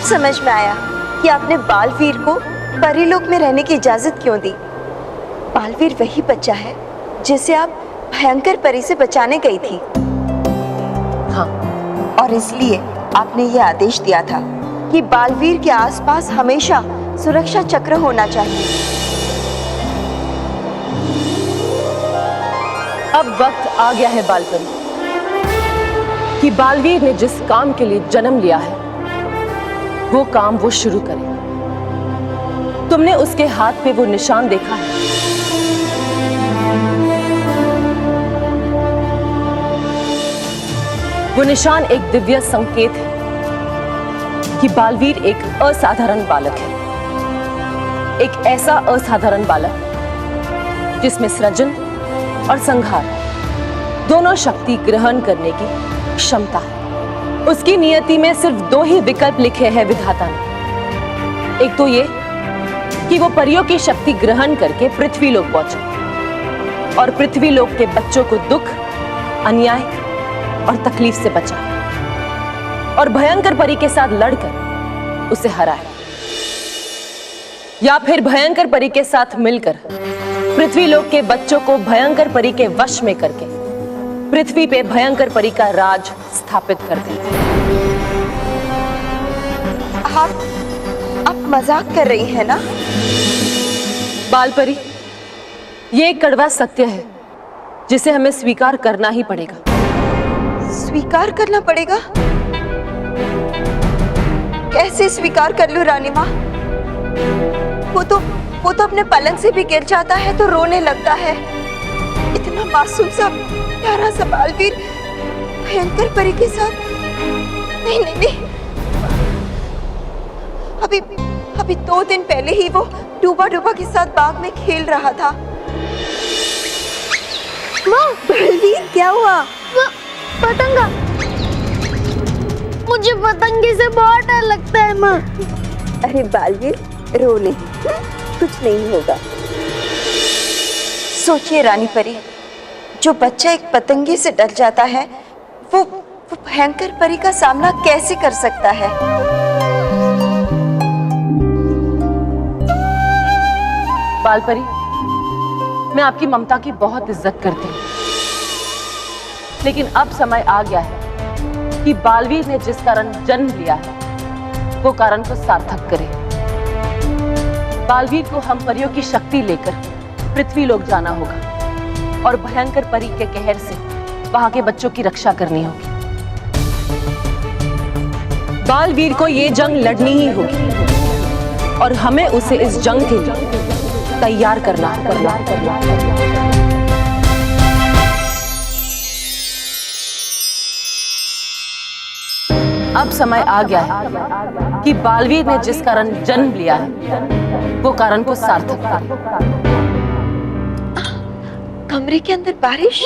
समझ में आया कि आपने बालवीर को परीलोक में रहने की इजाजत क्यों दी। बालवीर वही बच्चा है जिसे आप भयंकर परी से बचाने गई थी। हाँ, और इसलिए आपने ये आदेश दिया था कि बालवीर के आसपास हमेशा सुरक्षा चक्र होना चाहिए। अब वक्त आ गया है बालपरी कि बालवीर ने जिस काम के लिए जन्म लिया है वो काम वो शुरू करे। तुमने उसके हाथ पे वो निशान देखा है। वो निशान एक दिव्य संकेत है कि बालवीर एक असाधारण बालक है, एक ऐसा असाधारण बालक जिसमें सृजन और संहार दोनों शक्ति ग्रहण करने की क्षमता है। उसकी नियति में सिर्फ दो ही विकल्प लिखे हैं विधाता ने। एक तो ये कि वो परियों की शक्ति ग्रहण करके पृथ्वी लोक पहुंचे और पृथ्वी लोक के बच्चों को दुख, अन्याय और तकलीफ से बचाए और भयंकर परी के साथ लड़कर उसे हराए, या फिर भयंकर परी के साथ मिलकर पृथ्वी लोक के बच्चों को भयंकर परी के वश में करके पृथ्वी पे भयंकर परी का राज स्थापित कर दे। आप मजाक कर रही हैं ना? बालपरी, ये एक कड़वा सत्य है जिसे हमें स्वीकार करना ही पड़ेगा। स्वीकार करना पड़ेगा? कैसे स्वीकार कर लूं रानी माँ? वो तो अपने पलंग से भी गिर जाता है तो रोने लगता है। इतना मासूम सा प्यारा सा बालवीर भयंकर परी के साथ? नहीं नहीं नहीं, अभी 2 दिन पहले ही वो डूबा के साथ बाग में खेल रहा था। माँ, बालवीर क्या हुआ? पतंगा, मुझे पतंगे से बहुत डर लगता है माँ। अरे बालवीर, रो ले, कुछ नहीं होगा। सोचिए रानी परी, जो बच्चा एक पतंगे से डर जाता है वो भयंकर परी का सामना कैसे कर सकता है? बालपरी, मैं आपकी ममता की बहुत इज्जत करती हूँ, लेकिन अब समय आ गया है कि बालवीर ने जिस कारण जन्म लिया है वो कारण को सार्थक करे। बालवीर को हम परियों की शक्ति लेकर पृथ्वी लोक जाना होगा और भयंकर परी के कहर से वहां के बच्चों की रक्षा करनी होगी। बालवीर को ये जंग लड़नी ही होगी और हमें उसे इस जंग के लिए तैयार करना होगा। अब समय आ गया है कि बालवीर ने जिस कारण जन्म लिया है वो कारण को सार्थक करे। कमरे के अंदर बारिश?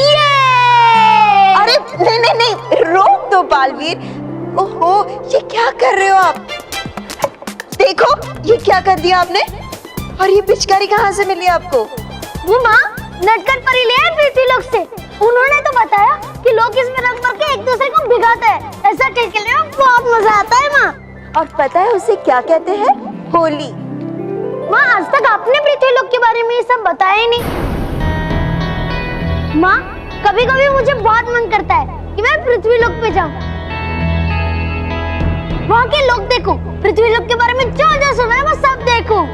अरे नहीं नहीं नहीं, रोक दो बालवीर। ओहो, ये क्या कर रहे हो आप? देखो ये क्या कर दिया आपने। और ये पिचकारी कहाँ से मिली आपको? वो माँ नटखट परी ले आए पृथ्वी लोक से। उन्होंने तो बताया कि लोग इसमें रंग भर के एक दूसरे को भिगाते हैं। ऐसा खेलने में बहुत मजा आता है माँ। और पता है उसे क्या कहते हैं? होली। माँ, आज तक आपने पृथ्वी लोक के बारे में ये सब बताया ही नहीं। माँ, कभी कभी मुझे बहुत मन करता है कि मैं पृथ्वी लोक पे जाऊँ, वहाँ के लोग देखूं, पृथ्वी लोक के बारे में जो जो सुना है वो सब देखूं।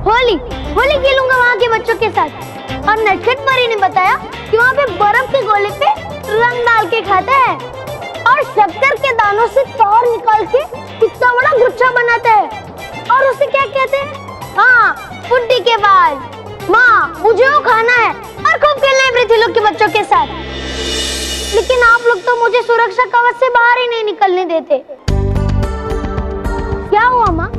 होली खेलूंगा वहाँ के बच्चों के साथ। और नटखट परी ने बताया कि वहाँ पे बर्फ के गोले पे रंग डाल के खाते हैं और शक्कर के दानों से तौर निकाल के कितना बड़ा गुच्छा बनाते हैं और उसे क्या कहते हैं? हाँ, फुड्डी के बाल। माँ, मुझे वो खाना है और खूब खेलना है पृथ्वी लोक के बच्चों के साथ। लेकिन आप लोग तो मुझे सुरक्षा कवच से बाहर ही नहीं निकलने देते। क्या हुआ माँ?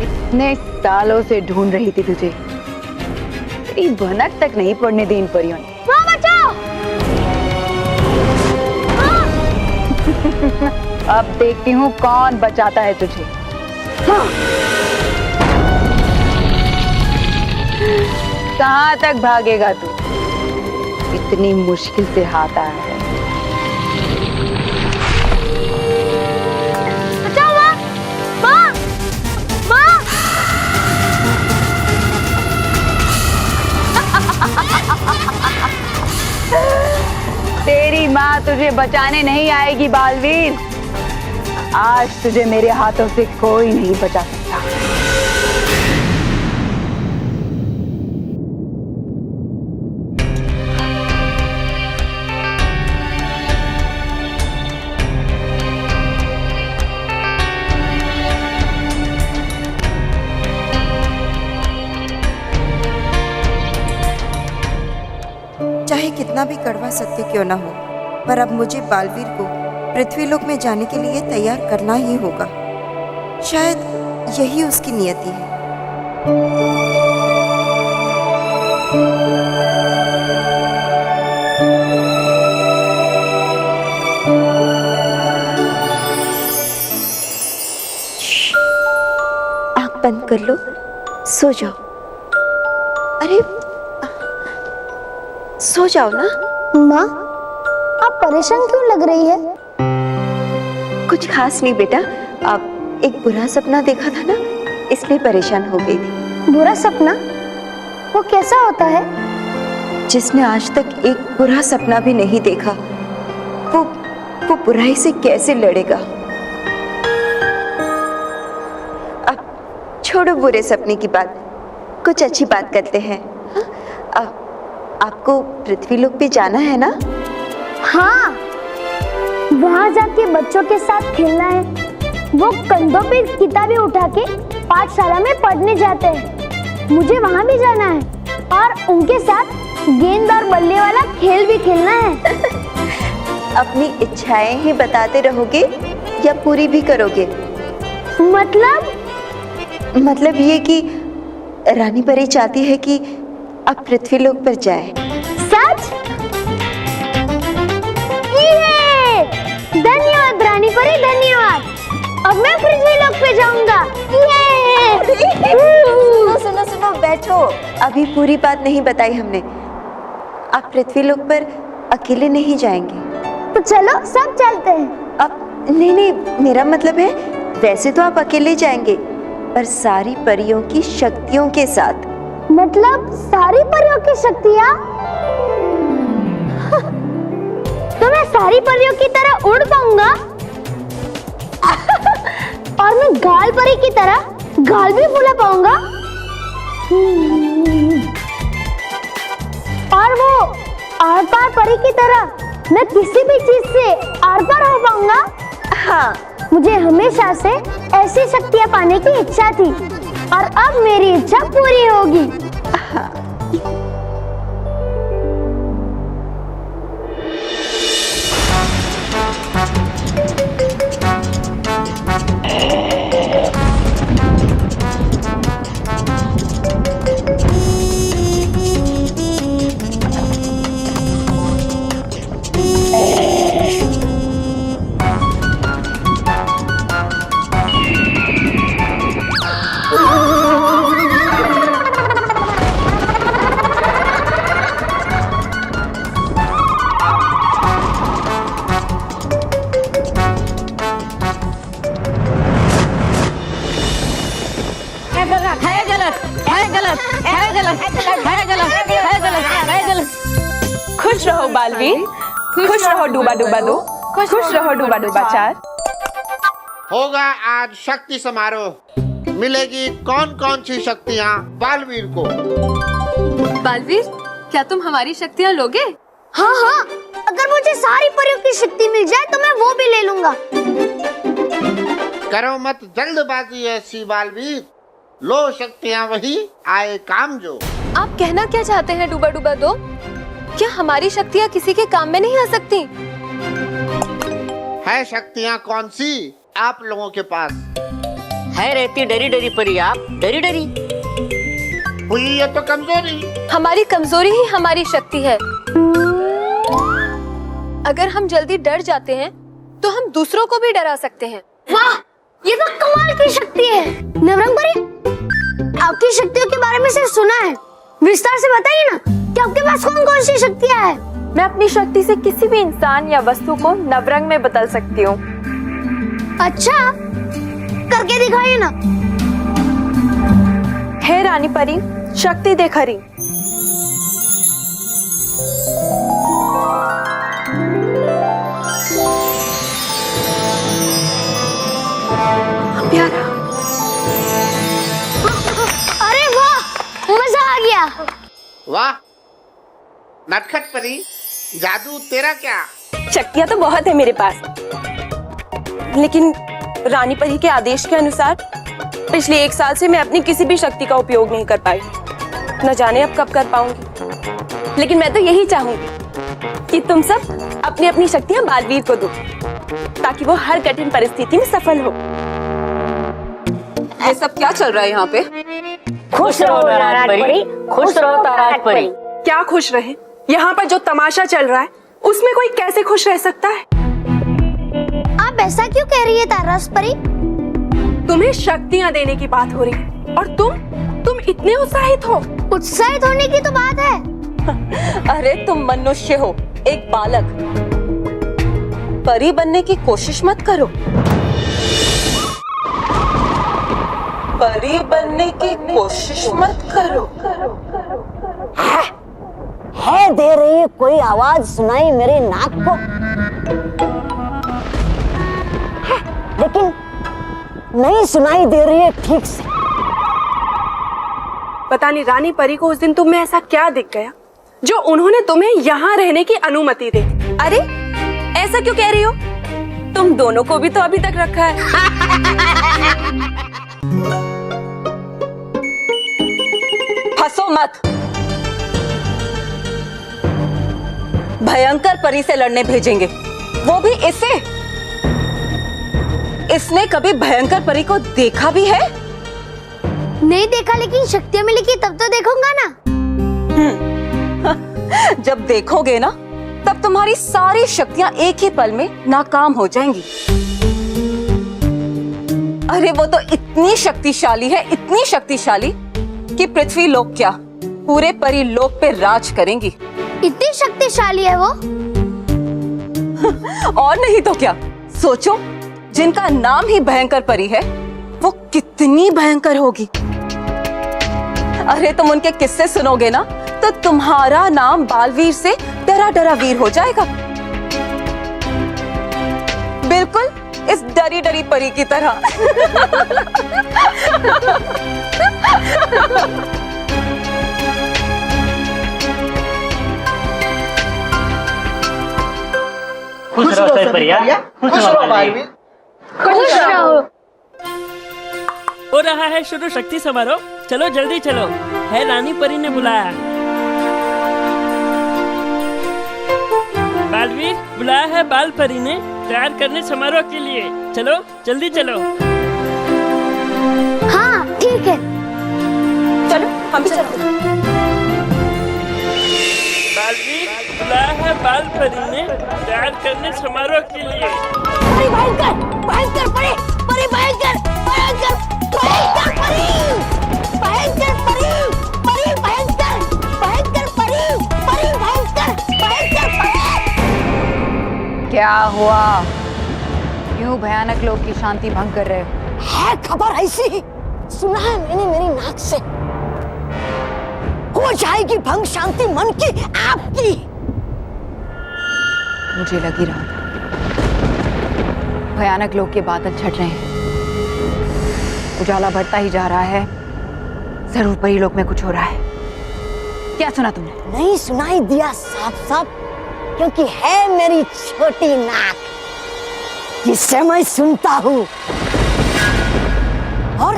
इतने सालों से ढूंढ रही थी तुझे, तेरी भनक तक नहीं पड़ने दी इन परियों ने। बचाओ! अब देखती हूँ कौन बचाता है तुझे। हाँ। कहाँ तक भागेगा तू? इतनी मुश्किल से हाथ आया है। बचाओ माँ! माँ! माँ! तेरी माँ तुझे बचाने नहीं आएगी बालवीर। आज तुझे मेरे हाथों से कोई नहीं बचा सकता। चाहे कितना भी कड़वा सत्य क्यों ना हो, पर अब मुझे बालवीर को पृथ्वीलोक में जाने के लिए तैयार करना ही होगा। शायद यही उसकी नियति है। आंख बंद कर लो, सो जाओ। अरे सो जाओ ना। माँ, आप परेशान क्यों लग रही है? कुछ खास नहीं बेटा, अब एक बुरा सपना देखा था ना, इसलिए परेशान हो गई थी। बुरा सपना? वो कैसा होता है? जिसने आज तक एक बुरा सपना भी नहीं देखा, वो बुराई से कैसे लड़ेगा। अब छोड़ो बुरे सपने की बात, कुछ अच्छी बात करते हैं। अब आपको पृथ्वीलोक पे जाना है ना? हाँ, वहाँ जाके बच्चों के साथ खेलना है। वो कंधों पे किताबें उठा के पाठशाला में पढ़ने जाते हैं। मुझे वहाँ भी जाना है और उनके साथ गेंद और बल्ले वाला खेल भी खेलना है। अपनी इच्छाएं ही बताते रहोगे या पूरी भी करोगे? मतलब ये कि रानी परी चाहती है कि आप पृथ्वीलोक पर जाए। सच? ये! धन्यवाद रानी परी, धन्यवाद। अब मैं पृथ्वीलोक पे जाऊंगा। सुनो, बैठो। अभी पूरी बात नहीं बताई हमने। आप पृथ्वीलोक पर अकेले नहीं जाएंगे। तो चलो सब चलते हैं। अब नहीं, मेरा मतलब है वैसे तो आप अकेले जाएंगे, पर सारी परियों की शक्तियों के साथ। मतलब सारी परियों की शक्तियाँ? तो मैं सारी परियों की तरह उड़ पाऊंगा और मैं गाल परी की तरह गाल भी फुला पाऊंगा और वो आर पार परी की तरह मैं किसी भी चीज से आर पार हो पाऊंगा। हाँ, मुझे हमेशा से ऐसी शक्तियाँ पाने की इच्छा थी और अब मेरी इच्छा पूरी होगी। खुश रहो बालवीर, खुश रहो डूबा डूबा दो, खुश रहो डूबा डूबा चार। होगा आज शक्ति समारोह। मिलेगी कौन कौन सी शक्तियाँ बालवीर को। बालवीर, क्या तुम हमारी शक्तियाँ लोगे? हाँ हाँ, अगर मुझे सारी परियों की शक्ति मिल जाए तो मैं वो भी ले लूंगा। करो मत जल्दबाजी ऐसी बालवीर, लो शक्तियाँ वही आए काम जो। आप कहना क्या चाहते हैं डूबा डूबा दो? क्या हमारी शक्तियाँ किसी के काम में नहीं आ सकती? है शक्तियाँ कौन सी आप लोगों के पास? है रहती डरी डरी परी, आप डरी डरी। हुई ये तो कमजोरी। हमारी कमजोरी ही हमारी शक्ति है। अगर हम जल्दी डर जाते हैं तो हम दूसरों को भी डरा सकते हैं। वाह, ये तो कमाल की शक्ति है। नवरंग परी, आपकी शक्तियों के बारे में सिर्फ सुना है, विस्तार से बताइए ना कि आपके पास कौन कौन सी शक्तियाँ हैं? मैं अपनी शक्ति से किसी भी इंसान या वस्तु को नवरंग में बदल सकती हूँ। अच्छा, करके दिखाइए ना। हे रानी परी, शक्ति दे खरी। प्यारा, अरे वाह, मजा आ गया। वाह नटखट परी, जादू तेरा क्या? शक्तियाँ तो बहुत है मेरे पास, लेकिन रानी परी के आदेश के अनुसार पिछले 1 साल से मैं अपनी किसी भी शक्ति का उपयोग नहीं कर पाई। न जाने अब कब कर पाऊंगी। लेकिन मैं तो यही चाहूंगी कि तुम सब अपनी अपनी शक्तियां बालवीर को दो, ताकि वो हर कठिन परिस्थिति में सफल हो। ये सब क्या चल रहा है यहाँ पे? खुश रहो नाराज परी, खुश रहो ताराज परी। क्या खुश रहे? यहाँ पर जो तमाशा चल रहा है उसमें कोई कैसे खुश रह सकता है? आप ऐसा क्यों कह रही है ताराज परी? तुम्हें शक्तियाँ देने की बात हो रही है और तुम इतने उत्साहित हो। उत्साहित होने की तो बात है। अरे तुम मनुष्य हो, एक बालक। परी बनने की कोशिश मत करो। परी बनने की कोशिश मत करो। है दे रही है कोई आवाज सुनाई मेरे नाक को, लेकिन नहीं सुनाई दे रही है ठीक से। पता नहीं रानी परी को उस दिन तुम में ऐसा क्या दिख गया जो उन्होंने तुम्हें यहाँ रहने की अनुमति दी। अरे ऐसा क्यों कह रही हो? तुम दोनों को भी तो अभी तक रखा है। हंसो मत। भयंकर परी से लड़ने भेजेंगे, वो भी इसे। इसने कभी भयंकर परी को देखा भी है? नहीं देखा, लेकिन शक्तियाँ मिलेगी तब तो देखूंगा ना। जब देखोगे ना, तब तुम्हारी सारी शक्तियां एक ही पल में नाकाम हो जाएंगी। अरे वो तो इतनी शक्तिशाली है, इतनी शक्तिशाली कि पृथ्वी लोक क्या, पूरे परी लोक पे राज करेंगी। इतनी शक्तिशाली है वो? और नहीं तो क्या। सोचो, जिनका नाम ही भयंकर परी है, वो कितनी भयंकर होगी। अरे तुम उनके किस्से सुनोगे ना, तो तुम्हारा नाम बालवीर से डरा डरा वीर हो जाएगा। बिल्कुल इस डरी डरी परी की तरह। खुश रहो परिया, खुश रहो बालवीर। खुश रहो। हो रहा है शुरू शक्ति समारोह। चलो जल्दी चलो, है रानी परी ने बुलाया। बालवीर बुलाया है बाल परी ने तैयार करने समारोह के लिए। चलो जल्दी चलो। हाँ ठीक है, चलो हम भी चलते हैं। बालवीर बुलाया है बाल परी ने तैयार करने समारोह के लिए। परी भयंकर, भयंकर परी, परी भयंकर, भयंकर, भयंकर परी, भयंकर परी, परी भयंकर, भयंकर परी, परी भयंकर, भयंकर परी। क्या हुआ? क्यों भयानक लोग की शांति भंग कर रहे हो? है खबर ऐसी, सुना है मैंने मेरी नाक से। हो जाएगी भंग शांति मन की आपकी। मुझे लग ही रहा था, भयानक लोग के बादल छट रहे हैं, उजाला बढ़ता ही जा रहा है। जरूर परी लोक में कुछ हो रहा है। क्या सुना तुमने? नहीं सुनाई दिया साफ साफ, क्योंकि है मेरी छोटी नाक, जिससे मैं सुनता हूँ। और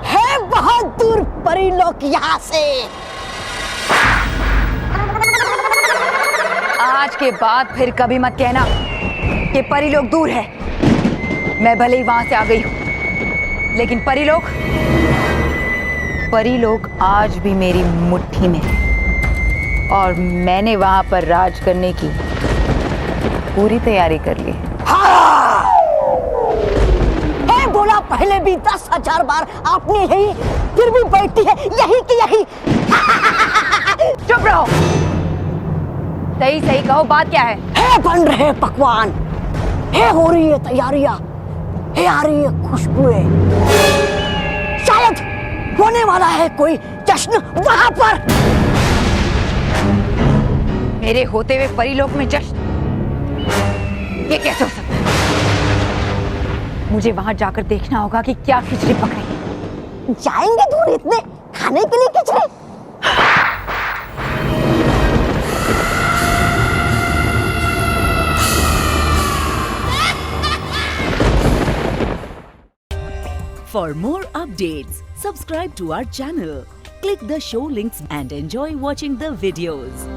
है बहुत दूर परी लोक यहाँ से। आज के बाद फिर कभी मत कहना कि परी लोग दूर है। मैं भले ही वहां से आ गई हूं, लेकिन परी लोग आज भी मेरी मुट्ठी में है और मैंने वहां पर राज करने की पूरी तैयारी कर ली। है बोला पहले भी 10,000 बार आपने यही, फिर भी बैठती है यही की यही। चुप रहो, सही सही कहो, बात क्या है बन रहे पकवान, है हो रही है तैयारियां, है आ रही है खुशबुएं, शायद होने वाला है कोई जश्न वहां पर। मेरे होते हुए परीलोक में जश्न? ये कैसे हो सकता है? मुझे वहां जाकर देखना होगा कि क्या खिचड़ी पक रही है। जाएंगे दूर इतने खाने के लिए खिचड़ी? For more updates, subscribe to our channel, click the show links and enjoy watching the videos.